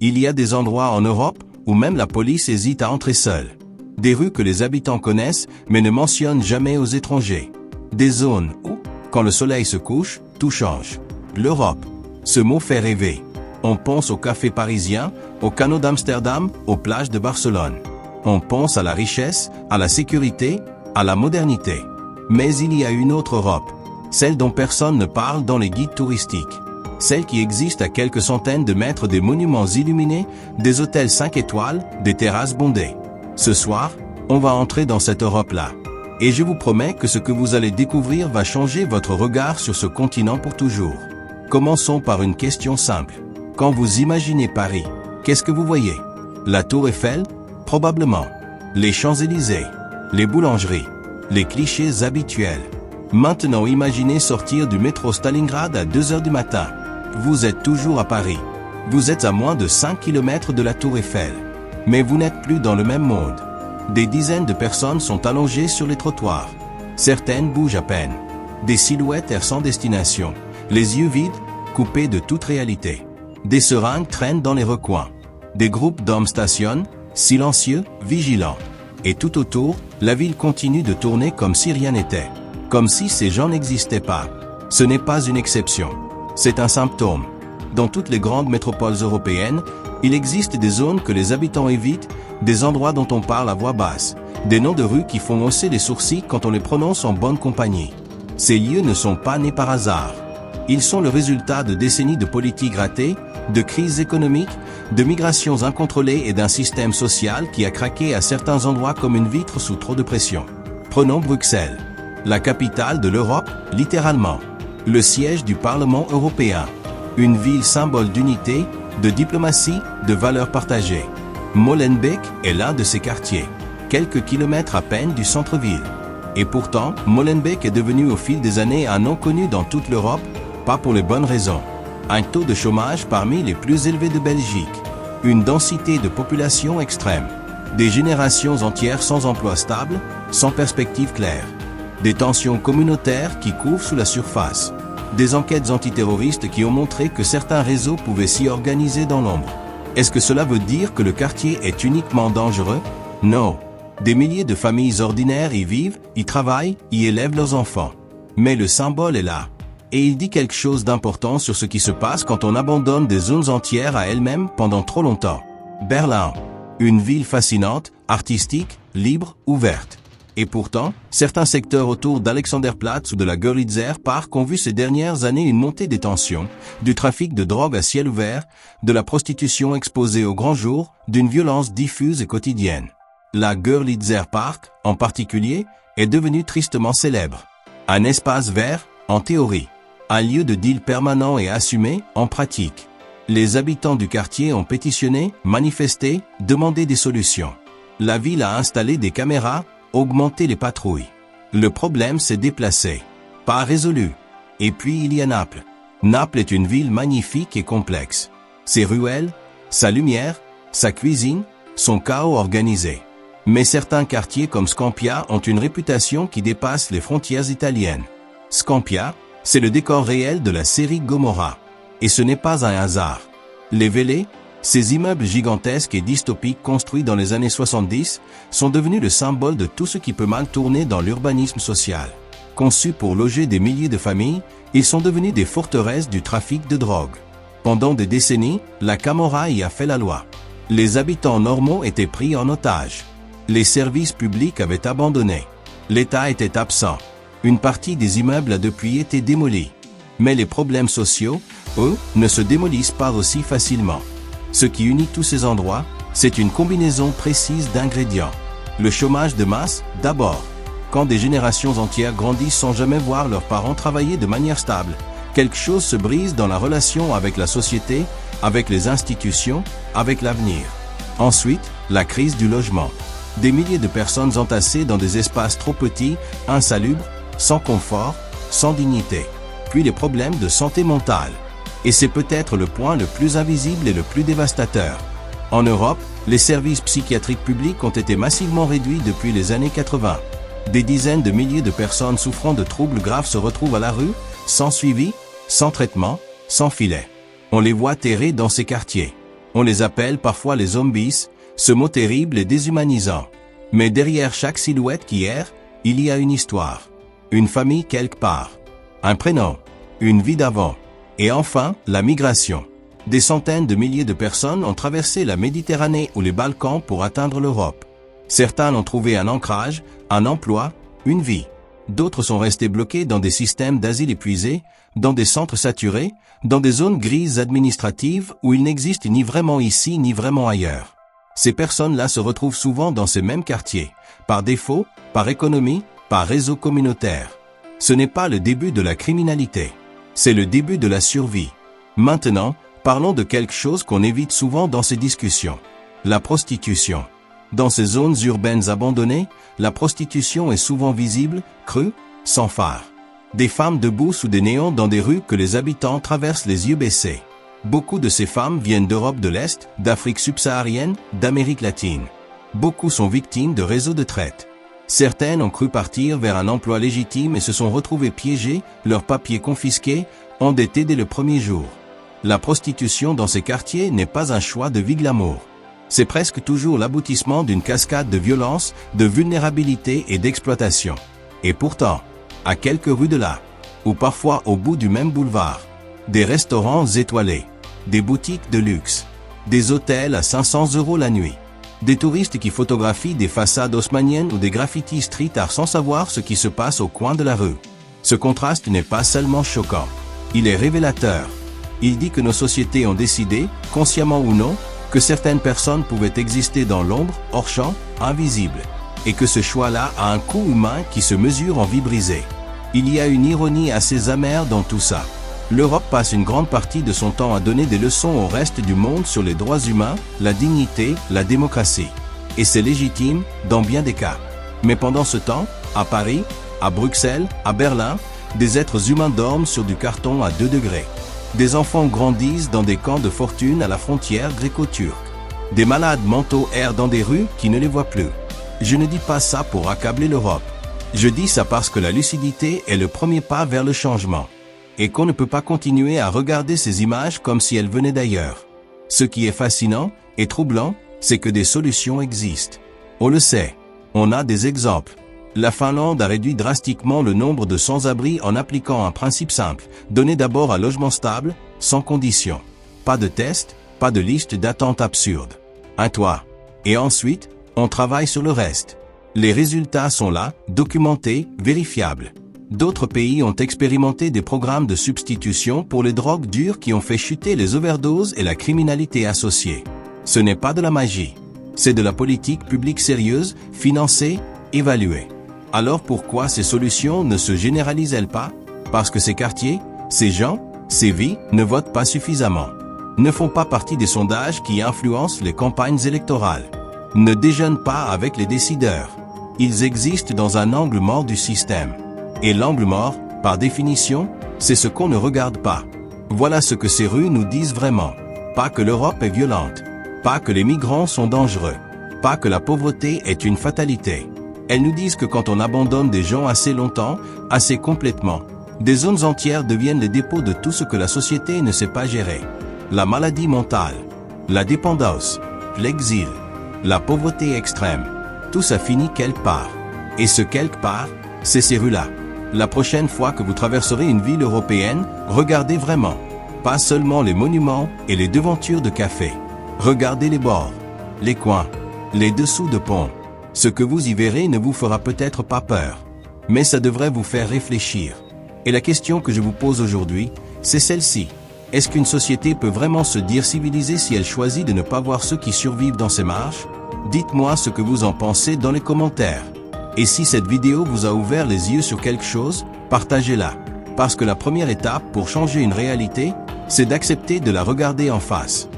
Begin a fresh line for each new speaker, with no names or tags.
Il y a des endroits en Europe où même la police hésite à entrer seule. Des rues que les habitants connaissent mais ne mentionnent jamais aux étrangers. Des zones où, quand le soleil se couche, tout change. L'Europe. Ce mot fait rêver. On pense aux cafés parisiens, aux canaux d'Amsterdam, aux plages de Barcelone. On pense à la richesse, à la sécurité, à la modernité. Mais il y a une autre Europe. Celle dont personne ne parle dans les guides touristiques. Celle qui existe à quelques centaines de mètres des monuments illuminés, des hôtels 5 étoiles, des terrasses bondées. Ce soir, on va entrer dans cette Europe-là. Et je vous promets que ce que vous allez découvrir va changer votre regard sur ce continent pour toujours. Commençons par une question simple. Quand vous imaginez Paris, qu'est-ce que vous voyez? La Tour Eiffel? Probablement. Les Champs-Élysées? Les boulangeries? Les clichés habituels? Maintenant imaginez sortir du métro Stalingrad à 2 heures du matin. Vous êtes toujours à Paris. Vous êtes à moins de 5 km de la Tour Eiffel. Mais vous n'êtes plus dans le même monde. Des dizaines de personnes sont allongées sur les trottoirs. Certaines bougent à peine. Des silhouettes errent sans destination. Les yeux vides, coupés de toute réalité. Des seringues traînent dans les recoins. Des groupes d'hommes stationnent, silencieux, vigilants. Et tout autour, la ville continue de tourner comme si rien n'était. Comme si ces gens n'existaient pas. Ce n'est pas une exception. C'est un symptôme. Dans toutes les grandes métropoles européennes, il existe des zones que les habitants évitent, des endroits dont on parle à voix basse, des noms de rues qui font hausser les sourcils quand on les prononce en bonne compagnie. Ces lieux ne sont pas nés par hasard. Ils sont le résultat de décennies de politiques ratées, de crises économiques, de migrations incontrôlées et d'un système social qui a craqué à certains endroits comme une vitre sous trop de pression. Prenons Bruxelles. La capitale de l'Europe, littéralement. Le siège du Parlement européen. Une ville symbole d'unité, de diplomatie, de valeurs partagées. Molenbeek est l'un de ces quartiers. Quelques kilomètres à peine du centre-ville. Et pourtant, Molenbeek est devenu au fil des années un nom connu dans toute l'Europe, pas pour les bonnes raisons. Un taux de chômage parmi les plus élevés de Belgique. Une densité de population extrême. Des générations entières sans emploi stable, sans perspective claire. Des tensions communautaires qui couvent sous la surface. Des enquêtes antiterroristes qui ont montré que certains réseaux pouvaient s'y organiser dans l'ombre. Est-ce que cela veut dire que le quartier est uniquement dangereux? Non. Des milliers de familles ordinaires y vivent, y travaillent, y élèvent leurs enfants. Mais le symbole est là. Et il dit quelque chose d'important sur ce qui se passe quand on abandonne des zones entières à elles-mêmes pendant trop longtemps. Berlin. Une ville fascinante, artistique, libre, ouverte. Et pourtant, certains secteurs autour d'Alexanderplatz ou de la Görlitzer Park ont vu ces dernières années une montée des tensions, du trafic de drogue à ciel ouvert, de la prostitution exposée au grand jour, d'une violence diffuse et quotidienne. La Görlitzer Park, en particulier, est devenue tristement célèbre. Un espace vert, en théorie. Un lieu de deal permanent et assumé, en pratique. Les habitants du quartier ont pétitionné, manifesté, demandé des solutions. La ville a installé des caméras, augmenté les patrouilles. Le problème s'est déplacé. Pas résolu. Et puis il y a Naples. Naples est une ville magnifique et complexe. Ses ruelles, sa lumière, sa cuisine, son chaos organisé. Mais certains quartiers comme Scampia ont une réputation qui dépasse les frontières italiennes. Scampia, c'est le décor réel de la série Gomorrah. Et ce n'est pas un hasard. Les Vélés, ces immeubles gigantesques et dystopiques construits dans les années 70, sont devenus le symbole de tout ce qui peut mal tourner dans l'urbanisme social. Conçus pour loger des milliers de familles, ils sont devenus des forteresses du trafic de drogue. Pendant des décennies, la Camorra y a fait la loi. Les habitants normaux étaient pris en otage. Les services publics avaient abandonné. L'État était absent. Une partie des immeubles a depuis été démolie. Mais les problèmes sociaux, eux, ne se démolissent pas aussi facilement. Ce qui unit tous ces endroits, c'est une combinaison précise d'ingrédients. Le chômage de masse, d'abord. Quand des générations entières grandissent sans jamais voir leurs parents travailler de manière stable, quelque chose se brise dans la relation avec la société, avec les institutions, avec l'avenir. Ensuite, la crise du logement. Des milliers de personnes entassées dans des espaces trop petits, insalubres, sans confort, sans dignité. Puis les problèmes de santé mentale. Et c'est peut-être le point le plus invisible et le plus dévastateur. En Europe, les services psychiatriques publics ont été massivement réduits depuis les années 80. Des dizaines de milliers de personnes souffrant de troubles graves se retrouvent à la rue, sans suivi, sans traitement, sans filet. On les voit terrés dans ces quartiers. On les appelle parfois les zombies, ce mot terrible et déshumanisant. Mais derrière chaque silhouette qui erre, il y a une histoire. Une famille quelque part. Un prénom. Une vie d'avant. Et enfin, la migration. Des centaines de milliers de personnes ont traversé la Méditerranée ou les Balkans pour atteindre l'Europe. Certains ont trouvé un ancrage, un emploi, une vie. D'autres sont restés bloqués dans des systèmes d'asile épuisés, dans des centres saturés, dans des zones grises administratives où il n'existe ni vraiment ici ni vraiment ailleurs. Ces personnes-là se retrouvent souvent dans ces mêmes quartiers, par défaut, par économie, par réseau communautaire. Ce n'est pas le début de la criminalité, c'est le début de la survie. Maintenant, parlons de quelque chose qu'on évite souvent dans ces discussions. La prostitution. Dans ces zones urbaines abandonnées, la prostitution est souvent visible, crue, sans phare. Des femmes debout sous des néons dans des rues que les habitants traversent les yeux baissés. Beaucoup de ces femmes viennent d'Europe de l'Est, d'Afrique subsaharienne, d'Amérique latine. Beaucoup sont victimes de réseaux de traite. Certaines ont cru partir vers un emploi légitime et se sont retrouvées piégées, leurs papiers confisqués, endettées dès le premier jour. La prostitution dans ces quartiers n'est pas un choix de vie glamour. C'est presque toujours l'aboutissement d'une cascade de violence, de vulnérabilité et d'exploitation. Et pourtant, à quelques rues de là, ou parfois au bout du même boulevard, des restaurants étoilés, des boutiques de luxe, des hôtels à 500 € la nuit, des touristes qui photographient des façades haussmanniennes ou des graffitis street art sans savoir ce qui se passe au coin de la rue. Ce contraste n'est pas seulement choquant, il est révélateur. Il dit que nos sociétés ont décidé, consciemment ou non, que certaines personnes pouvaient exister dans l'ombre, hors champ, invisibles, et que ce choix-là a un coût humain qui se mesure en vie brisée. Il y a une ironie assez amère dans tout ça. L'Europe passe une grande partie de son temps à donner des leçons au reste du monde sur les droits humains, la dignité, la démocratie. Et c'est légitime, dans bien des cas. Mais pendant ce temps, à Paris, à Bruxelles, à Berlin, des êtres humains dorment sur du carton à 2 degrés. Des enfants grandissent dans des camps de fortune à la frontière gréco-turque. Des malades mentaux errent dans des rues qui ne les voient plus. Je ne dis pas ça pour accabler l'Europe. Je dis ça parce que la lucidité est le premier pas vers le changement. Et qu'on ne peut pas continuer à regarder ces images comme si elles venaient d'ailleurs. Ce qui est fascinant et troublant, c'est que des solutions existent. On le sait. On a des exemples. La Finlande a réduit drastiquement le nombre de sans-abri en appliquant un principe simple. Donner d'abord un logement stable, sans condition. Pas de test, pas de liste d'attente absurde. Un toit. Et ensuite, on travaille sur le reste. Les résultats sont là, documentés, vérifiables. D'autres pays ont expérimenté des programmes de substitution pour les drogues dures qui ont fait chuter les overdoses et la criminalité associée. Ce n'est pas de la magie. C'est de la politique publique sérieuse, financée, évaluée. Alors pourquoi ces solutions ne se généralisent-elles pas? Parce que ces quartiers, ces gens, ces vies ne votent pas suffisamment. Ne font pas partie des sondages qui influencent les campagnes électorales. Ne déjeunent pas avec les décideurs. Ils existent dans un angle mort du système. Et l'angle mort, par définition, c'est ce qu'on ne regarde pas. Voilà ce que ces rues nous disent vraiment. Pas que l'Europe est violente. Pas que les migrants sont dangereux. Pas que la pauvreté est une fatalité. Elles nous disent que quand on abandonne des gens assez longtemps, assez complètement, des zones entières deviennent les dépôts de tout ce que la société ne sait pas gérer. La maladie mentale, la dépendance, l'exil, la pauvreté extrême, tout ça finit quelque part. Et ce quelque part, c'est ces rues-là. La prochaine fois que vous traverserez une ville européenne, regardez vraiment. Pas seulement les monuments et les devantures de café. Regardez les bords, les coins, les dessous de ponts. Ce que vous y verrez ne vous fera peut-être pas peur, mais ça devrait vous faire réfléchir. Et la question que je vous pose aujourd'hui, c'est celle-ci. Est-ce qu'une société peut vraiment se dire civilisée si elle choisit de ne pas voir ceux qui survivent dans ses marches? Dites-moi ce que vous en pensez dans les commentaires. Et si cette vidéo vous a ouvert les yeux sur quelque chose, partagez-la. Parce que la première étape pour changer une réalité, c'est d'accepter de la regarder en face.